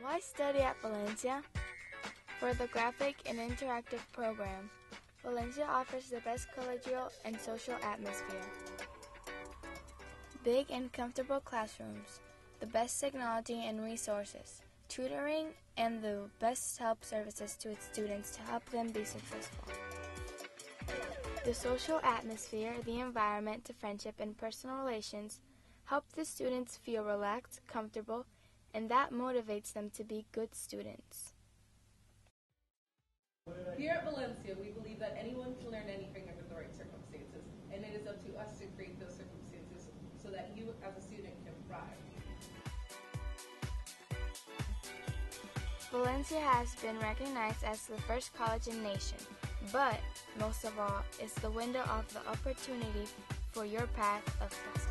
Why study at Valencia? For the graphic and interactive program, Valencia offers the best collegial and social atmosphere. Big and comfortable classrooms, the best technology and resources, tutoring, and the best help services to its students to help them be successful. The social atmosphere, the environment to friendship and personal relations help the students feel relaxed, comfortable, and that motivates them to be good students. Here at Valencia, we believe that anyone can learn anything under the right circumstances, and it is up to us to create those circumstances so that you as a student can thrive. Valencia has been recognized as the first college in the nation, but most of all, it's the window of the opportunity for your path of success.